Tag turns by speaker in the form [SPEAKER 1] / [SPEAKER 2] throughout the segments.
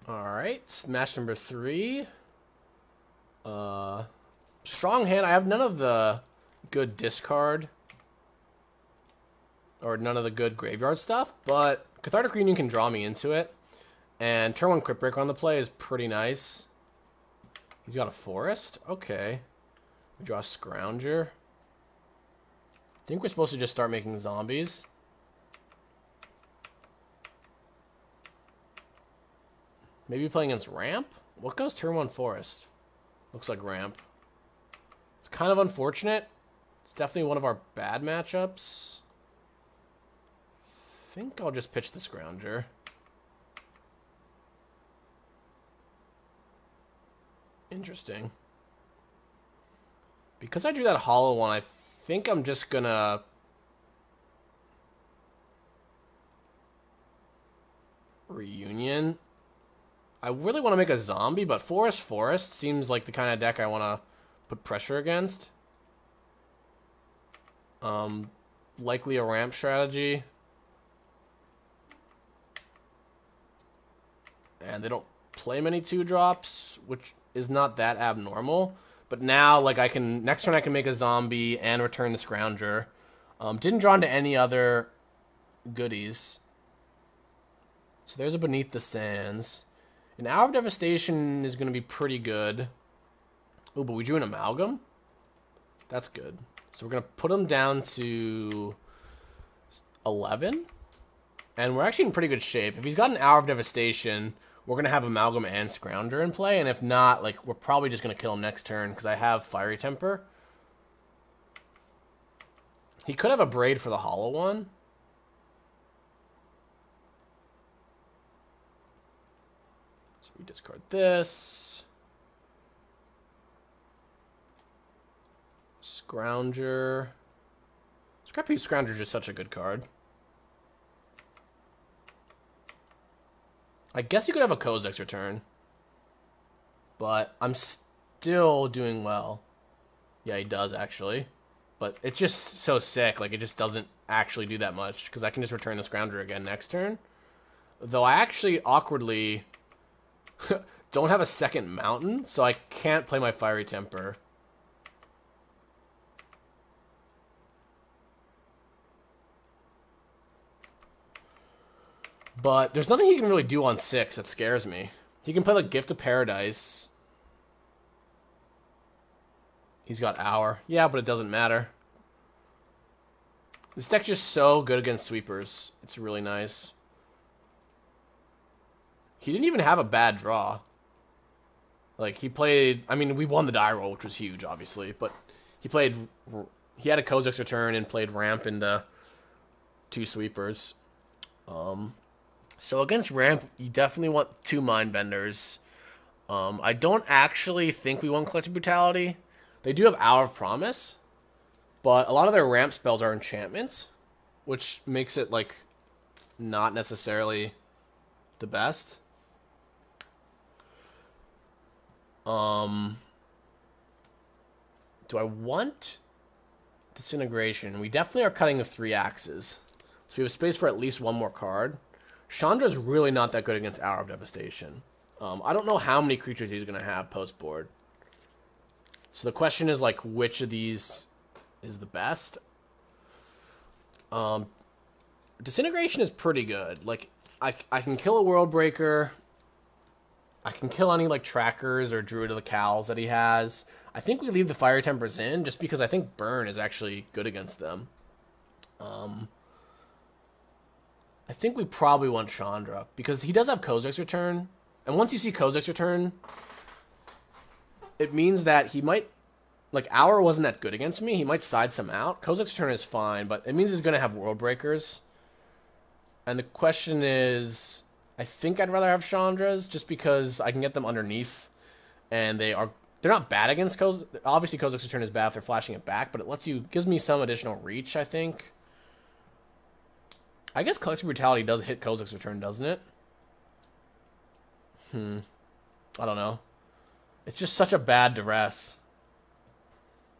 [SPEAKER 1] Alright, match number 3. Strong hand. I have none of the good discard or none of the good graveyard stuff, but Cathartic Reunion can draw me into it. And turn 1 Crypt Breaker on the play is pretty nice. He's got a forest. Okay. We draw a Scrounger. I think we're supposed to just start making zombies. Maybe playing against Ramp? What goes turn 1 Forest? Looks like Ramp. It's kind of unfortunate. It's definitely one of our bad matchups. I think I'll just pitch the Scrounger. Interesting. Because I drew that hollow one, I think I'm just gonna Reunion. I really want to make a zombie, but Forest seems like the kind of deck I want to put pressure against. Likely a ramp strategy. And they don't play many 2-drops, which is not that abnormal. But now, like, next turn I can make a zombie and return the Scrounger. Didn't draw into any other goodies. So there's a Beneath the Sands. An Hour of Devastation is going to be pretty good. Oh, but we drew an Amalgam? That's good. So we're going to put him down to 11. And we're actually in pretty good shape. If he's got an Hour of Devastation, we're going to have Amalgam and Scrounger in play. And if not, like, we're probably just going to kill him next turn because I have Fiery Temper. He could have a Braid for the hollow one. So we discard this. Scrounger. Scrappy Scrounger is just such a good card. I guess you could have a Kozak's Return. But I'm still doing well. Yeah, he does, actually. But it's just so sick. Like, it just doesn't actually do that much. Because I can just return the Scrounger again next turn. Though I actually awkwardly don't have a second mountain. So I can't play my Fiery Temper. But there's nothing he can really do on 6 that scares me. He can play like Gift of Paradise. He's got Hour. Yeah, but it doesn't matter. This deck's just so good against sweepers. It's really nice. He didn't even have a bad draw. Like, he played... I mean, we won the die roll, which was huge, obviously. But he played... He had a Kozak's Return and played Ramp into 2 sweepers. So against Ramp, you definitely want 2 Mindbenders. I don't actually think we want Collective Brutality. They do have Hour of Promise, but a lot of their Ramp spells are enchantments, which makes it, like, not necessarily the best. Do I want Disintegration? We definitely are cutting the 3 axes. So we have space for at least 1 more card. Chandra's really not that good against Hour of Devastation. I don't know how many creatures he's going to have post-board. So the question is, like, which of these is the best? Disintegration is pretty good. Like, I can kill a World Breaker. I can kill any, like, Trackers or Druid of the Cowls that he has. I think we leave the Fire Tempers in just because I think Burn is actually good against them. I think we probably want Chandra because he does have Kozak's Return. And once you see Kozak's Return, it means that he might... Like, Hour wasn't that good against me. He might side some out. Kozak's Return is fine, but it means he's going to have World Breakers. And the question is... I think I'd rather have Chandra's just because I can get them underneath. And they're not bad against Kozak. Obviously, Kozak's Return is bad if they're flashing it back, but it gives me some additional reach, I think. I guess Collective Brutality does hit Kozak's Return, doesn't it? I don't know. It's just such a bad duress.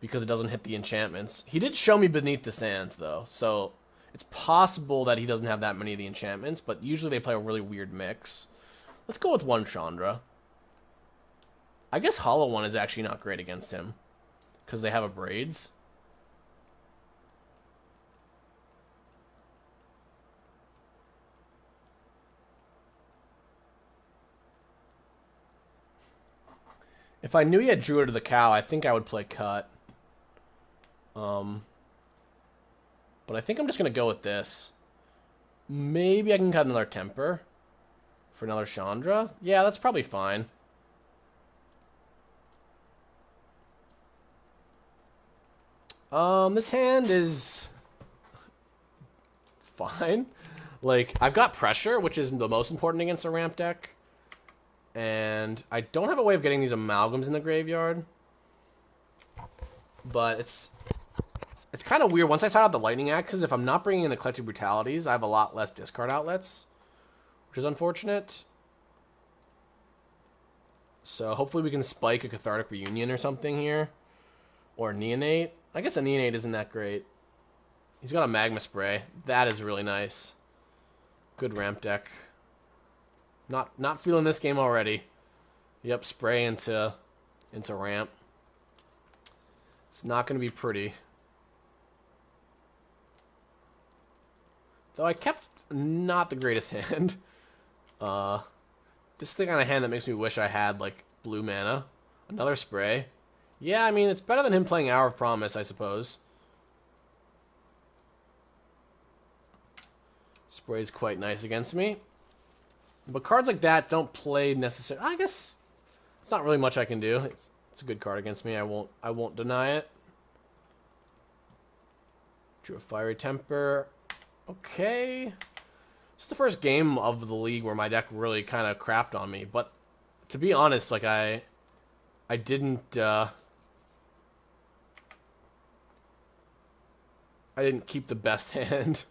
[SPEAKER 1] Because it doesn't hit the enchantments. He did show me Beneath the Sands, though. So, it's possible that he doesn't have that many of the enchantments. But usually they play a really weird mix. Let's go with one Chandra. I guess Hollow One is actually not great against him because they have a Braids. If I knew he had Druid of the Cow, I think I would play Cut. But I think I'm just going to go with this. Maybe I can cut another Temper for another Chandra. Yeah, that's probably fine. This hand is fine. Like, I've got Pressure, which is the most important against a ramp deck. And I don't have a way of getting these amalgams in the graveyard. But it's kind of weird. Once I start out the Lightning Axes, if I'm not bringing in the Collective Brutalities, I have a lot less discard outlets, which is unfortunate. So hopefully we can spike a Cathartic Reunion or something here. Or Neonate. I guess a Neonate isn't that great. He's got a Magma Spray. That is really nice. Good ramp deck. Not feeling this game already. Yep, spray into ramp. It's not going to be pretty. Though I kept not the greatest hand. This is the kind of hand that makes me wish I had, like, blue mana. Another spray. Yeah, I mean, it's better than him playing Hour of Promise, I suppose. Spray's quite nice against me. But cards like that don't play necessarily. I guess it's not really much I can do. It's a good card against me. I won't deny it. Drew a Fiery Temper. Okay. This is the first game of the league where my deck really kind of crapped on me. But to be honest, like I didn't keep the best hand.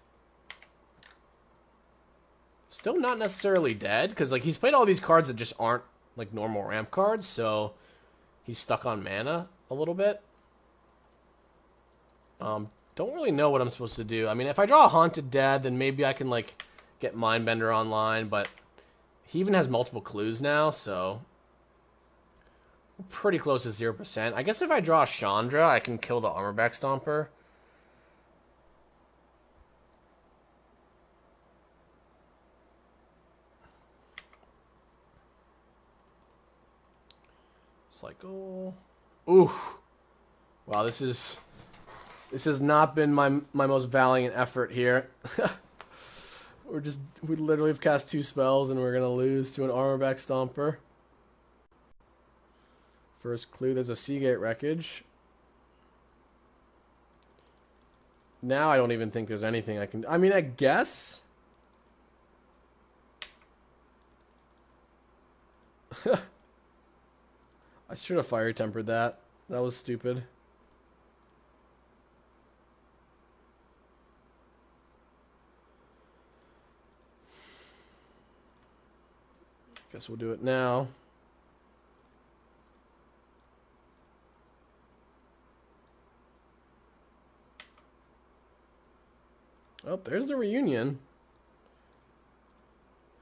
[SPEAKER 1] Still not necessarily dead, because like he's played all these cards that just aren't like normal ramp cards, so he's stuck on mana a little bit. Don't really know what I'm supposed to do. I mean, if I draw a Haunted Dead, then maybe I can like get Mindbender online, but he even has multiple clues now, so we're pretty close to 0%. I guess if I draw a Chandra, I can kill the Armorback Stomper. Cycle. Oof. Wow, this has not been my most valiant effort here. we literally have cast 2 spells and we're gonna lose to an Armorback Stomper. First clue, there's a Seagate Wreckage. Now I don't even think there's anything I can. I mean, I guess. I should have Fiery Tempered that. That was stupid. Guess we'll do it now. Oh, there's the reunion.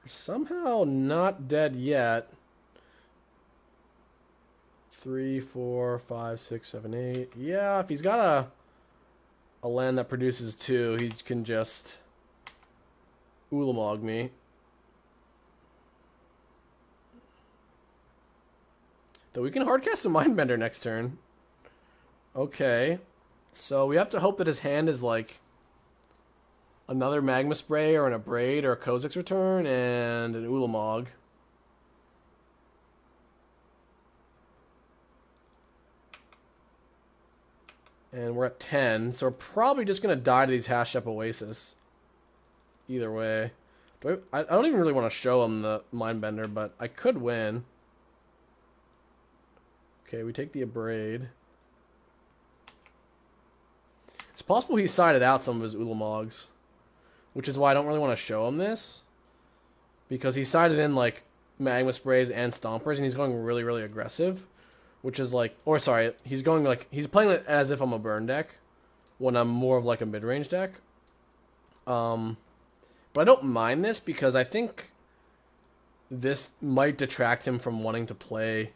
[SPEAKER 1] We're somehow not dead yet. 3, 4, 5, 6, 7, 8. Yeah, if he's got a land that produces 2, he can just Ulamog me. Though we can hardcast a Mindbender next turn. Okay. So we have to hope that his hand is like another Magma Spray or an Abrade or a Kha'Zix Return and an Ulamog. And we're at 10, so we're probably just going to die to these Hash Up Oasis. Either way. I don't even really want to show him the Mindbender, but I could win. Okay, we take the Abrade. It's possible he sided out some of his Ulamogs, which is why I don't really want to show him this. Because he sided in, like, Magma Sprays and Stompers, and he's going really, really aggressive. Which is like, or sorry, he's going like, he's playing it as if I'm a burn deck, when I'm more of like a mid-range deck. But I don't mind this because I think this might detract him from wanting to play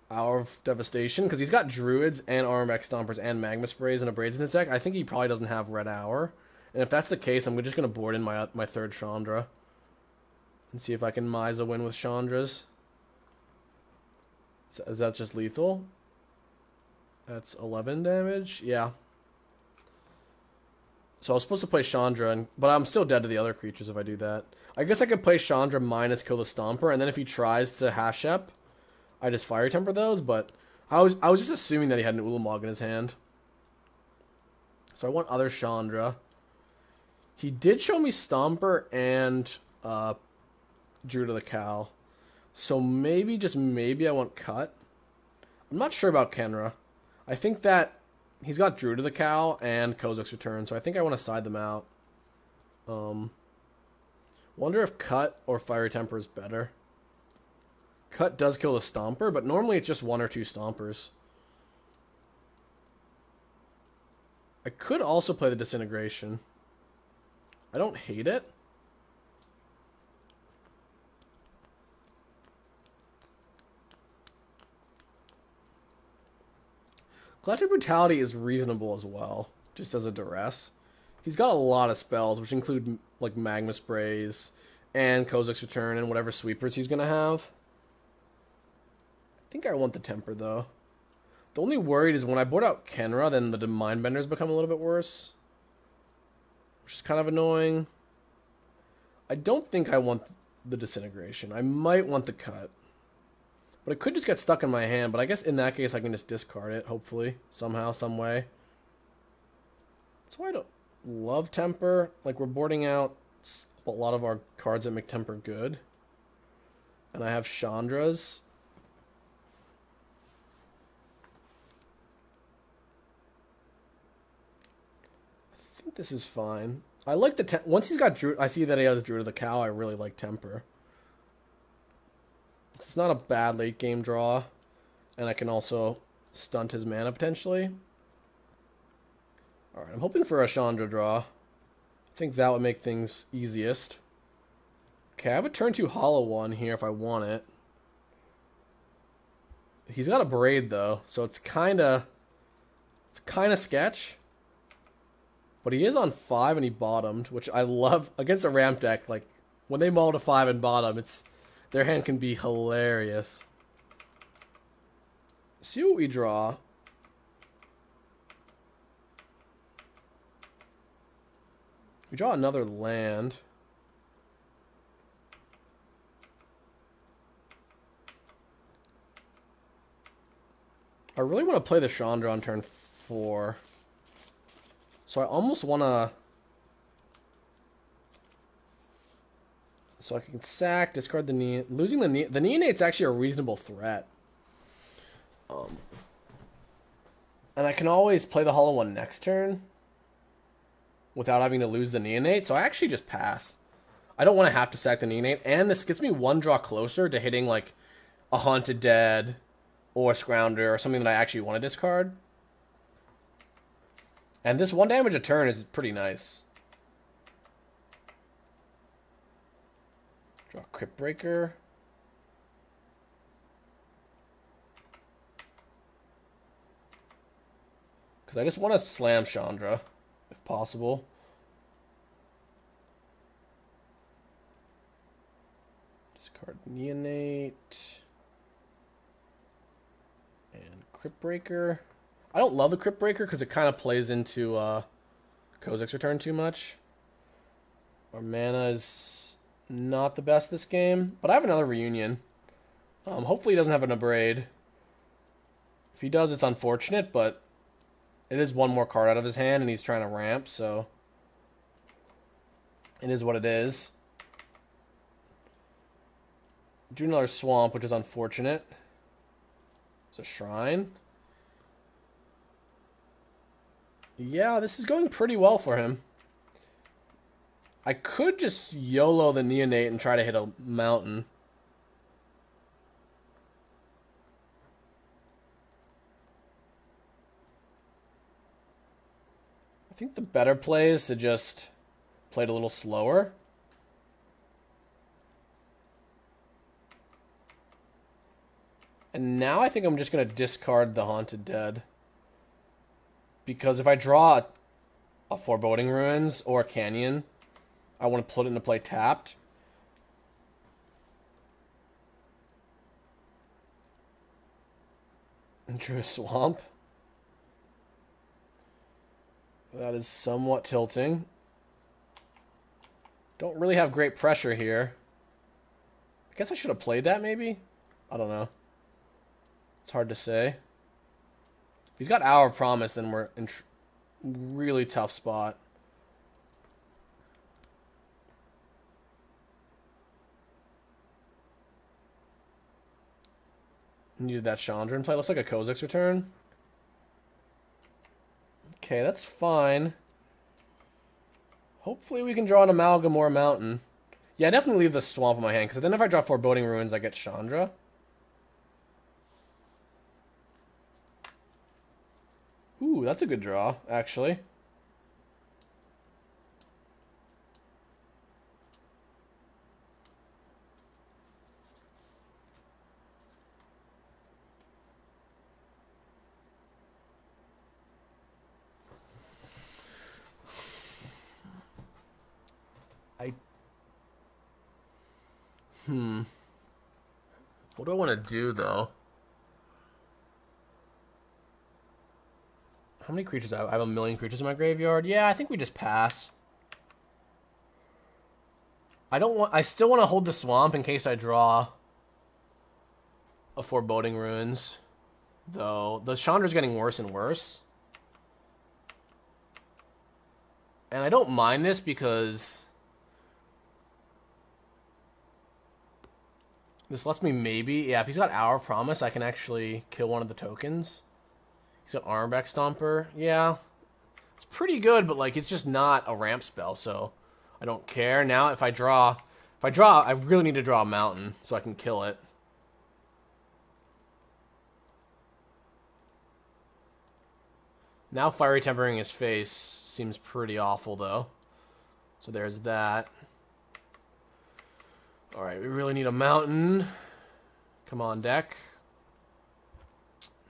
[SPEAKER 1] Hour of Devastation, because he's got Druids and Armor Stompers and Magma Sprays and Abrades in his deck. I think he probably doesn't have Red Hour. And if that's the case, I'm just going to board in my third Chandra and see if I can Mize a win with Chandras. Is that just lethal? That's 11 damage? Yeah. So I was supposed to play Chandra, but I'm still dead to the other creatures if I do that. I guess I could play Chandra minus kill the Stomper, and then if he tries to Hashep, I just Fire Temper those, but I was just assuming that he had an Ulamog in his hand. So I want other Chandra. He did show me Stomper and Druid of the Cow. So maybe, just maybe, I want Cut. I'm not sure about Kenra. I think that he's got Druid of the Cow and Kozilek's Return, so I think I want to side them out. Wonder if Cut or Fire Temper is better. Cut does kill the Stomper, but normally it's just 1 or 2 Stompers. I could also play the Disintegration. I don't hate it. Collective Brutality is reasonable as well, just as a duress. He's got a lot of spells, which include like Magma Sprays and Kozilek's Return and whatever sweepers he's going to have. I think I want the Temper, though. The only worried is when I board out Kenra, then the Mindbenders become a little bit worse, which is kind of annoying. I don't think I want the Disintegration. I might want the Cut. But it could just get stuck in my hand, but I guess in that case I can just discard it, hopefully, somehow, some way. So I don't love Temper. Like, we're boarding out a lot of our cards that make Temper good. And I have Chandras. I think this is fine. I like the once he's got Druid, I see that he has Druid of the Cow, I really like Temper. It's not a bad late game draw, and I can also stunt his mana potentially. Alright, I'm hoping for a Chandra draw. I think that would make things easiest. Okay, I have a turn 2 hollow one here if I want it. He's got a Braid though, so it's kinda sketch. But he is on 5 and he bottomed, which I love against a ramp deck. Like, when they mull to 5 and bottom, their hand can be hilarious. See what we draw. We draw another land. I really want to play the Chandra on turn 4. So I almost want to... So I can sack, discard the knee. Losing the Neonate's actually a reasonable threat. And I can always play the hollow one next turn without having to lose the Neonate. So I actually just pass. I don't want to have to sack the Neonate. And this gets me one draw closer to hitting like a Haunted Dead or Scrounger or something that I actually want to discard. And this 1 damage a turn is pretty nice. Draw Crypt Breaker. Because I just want to slam Chandra, if possible. Discard Neonate. And Crypt Breaker. I don't love the Crypt Breaker because it kind of plays into Kozilek's Return too much. Our mana is not the best this game, but I have another Reunion. Hopefully he doesn't have an Abrade. If he does, it's unfortunate, but it is one more card out of his hand, and he's trying to ramp, so it is what it is. Do another Swamp, which is unfortunate. It's a Shrine. Yeah, this is going pretty well for him. I could just YOLO the Neonate and try to hit a mountain. I think the better play is to just play it a little slower. And now I think I'm just going to discard the Haunted Dead. Because if I draw a Foreboding Ruins or a Canyon, I want to put it into play tapped. And drew a Swamp. That is somewhat tilting. Don't really have great pressure here. I guess I should have played that, maybe? I don't know. It's hard to say. If he's got Hour of Promise, then we're in really tough spot. Needed that Chandra in play. Looks like a Kozak's return. Okay, that's fine. Hopefully we can draw an Amalgam or a Mountain. Yeah, I definitely leave the Swamp in my hand, because then if I draw Foreboding Ruins, I get Chandra. Ooh, that's a good draw, actually. What do I want to do, though? How many creatures do I have? I have 1,000,000 creatures in my graveyard. Yeah, I think we just pass. I still want to hold the Swamp in case I draw a Foreboding Ruins. Though, the Chandra's getting worse and worse. And I don't mind this because this lets me maybe... Yeah, if he's got Hour of Promise, I can actually kill one of the tokens. He's got Armorback Stomper. Yeah. It's pretty good, but, like, it's just not a ramp spell, so I don't care. Now, if I draw, I really need to draw a Mountain so I can kill it. Now Fiery Tempering his face seems pretty awful, though. So there's that. Alright, we really need a Mountain. Come on, deck.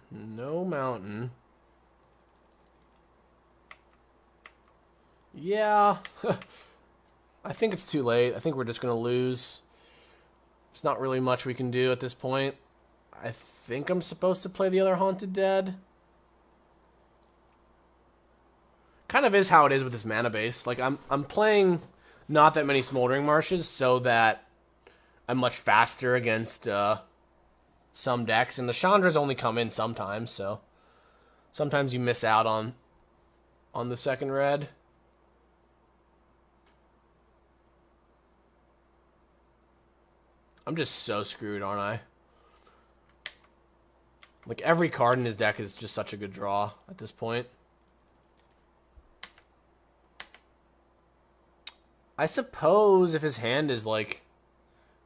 [SPEAKER 1] No Mountain. Yeah. I think it's too late. I think we're just going to lose. There's not really much we can do at this point. I think I'm supposed to play the other Haunted Dead. Kind of is how it is with this mana base. Like, I'm playing not that many Smoldering Marshes so that I'm much faster against some decks. And the Chandras only come in sometimes, so sometimes you miss out on the second red. I'm just so screwed, aren't I? Like, every card in his deck is just such a good draw at this point. I suppose if his hand is, like,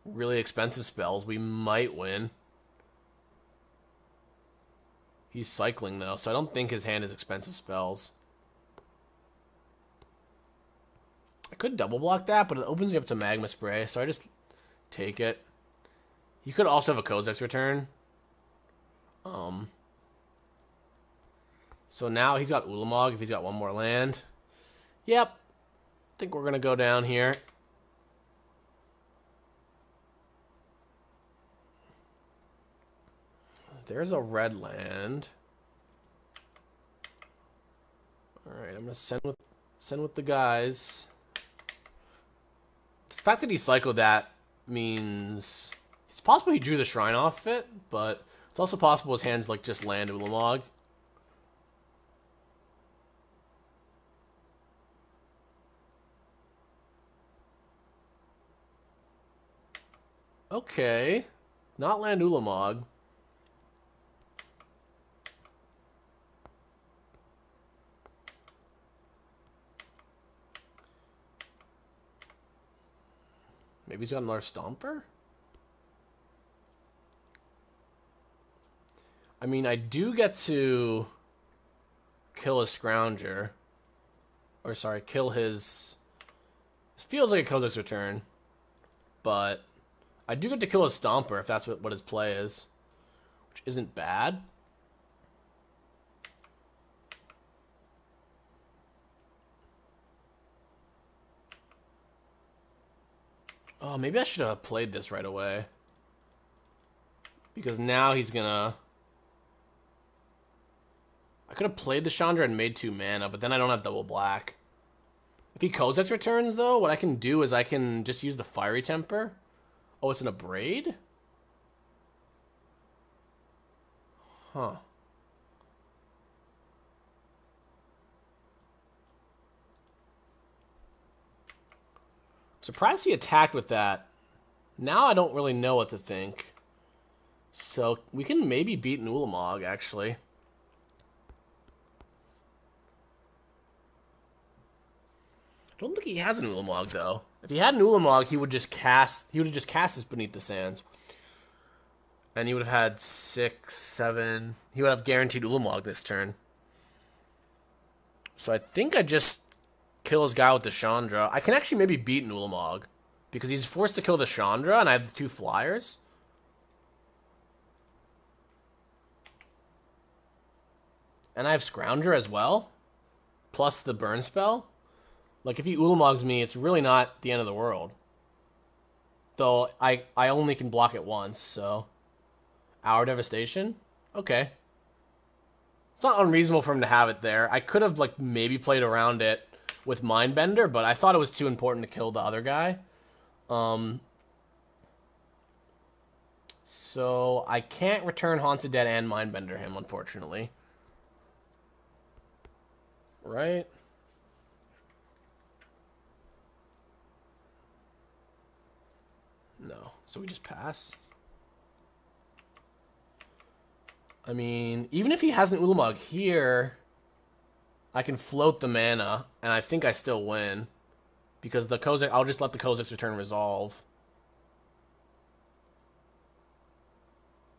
[SPEAKER 1] really expensive spells, we might win. He's cycling, though, so I don't think his hand is expensive spells. I could double block that, but it opens me up to Magma Spray, so I just take it. You could also have a Kozak's return. So now he's got Ulamog if he's got one more land. Yep. I think we're going to go down here. There's a red land. Alright, I'm going to send with the guys. The fact that he cycled that means... It's possible he drew the Shrine off it, but it's also possible his hand's like just land Ulamog. Okay. Not land Ulamog. Maybe he's got another Stomper? I mean, I do get to kill a Scrounger. Or, sorry, kill his... It feels like a Kozak's return. But I do get to kill a Stomper if that's what his play is. which isn't bad. Oh, maybe I should have played this right away. Because now he's gonna... I could have played the Chandra and made 2 mana, but then I don't have double black. If he Kozak's returns, though, what I can do is I can just use the Fiery Temper. Oh, it's an Abrade? Huh. Surprised he attacked with that. Now I don't really know what to think. So we can maybe beat an Ulamog, actually. I don't think he has an Ulamog, though. If he had an Ulamog, he would just cast. He would have just cast this Beneath the Sands, and he would have had 6, 7. He would have guaranteed Ulamog this turn. So I think I just kill his guy with the Chandra. I can actually maybe beat an Ulamog because he's forced to kill the Chandra, and I have the 2 flyers. And I have Scrounger as well, plus the burn spell. Like, if he Ulamogs me, it's really not the end of the world. Though, I only can block it once, so... Hour Devastation? Okay. It's not unreasonable for him to have it there. I could have, like, maybe played around it with Mindbender, but I thought it was too important to kill the other guy. So, I can't return Haunted Dead and Mindbender him, unfortunately. Right? No. So we just pass? I mean, even if he has an Ulamog here, I can float the mana, and I think I still win. Because the Kozak, I'll just let the Kozak's return resolve.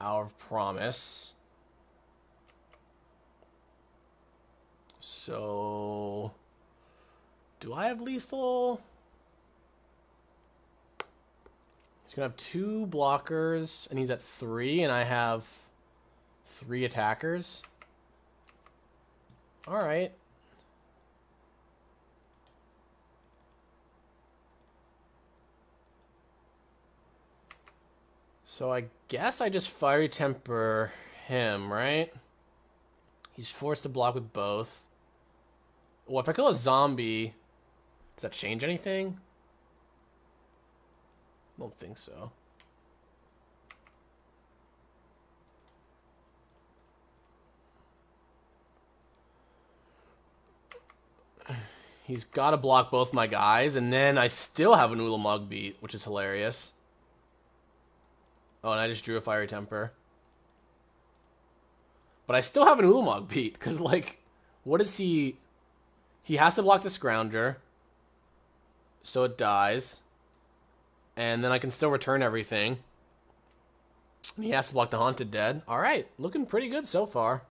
[SPEAKER 1] Hour of Promise. So, do I have lethal? He's going to have 2 blockers, and he's at 3, and I have 3 attackers. Alright. So I guess I just Fiery Temper him, right? He's forced to block with both. Well, if I kill a zombie, does that change anything? I don't think so. He's got to block both my guys, and then I still have an Ulamog beat, which is hilarious. Oh, and I just drew a Fiery Temper. But I still have an Ulamog beat, because, like, what is he... He has to block the Scrounger, so it dies. And then I can still return everything. And he has to block the Haunted Dead. Alright, looking pretty good so far.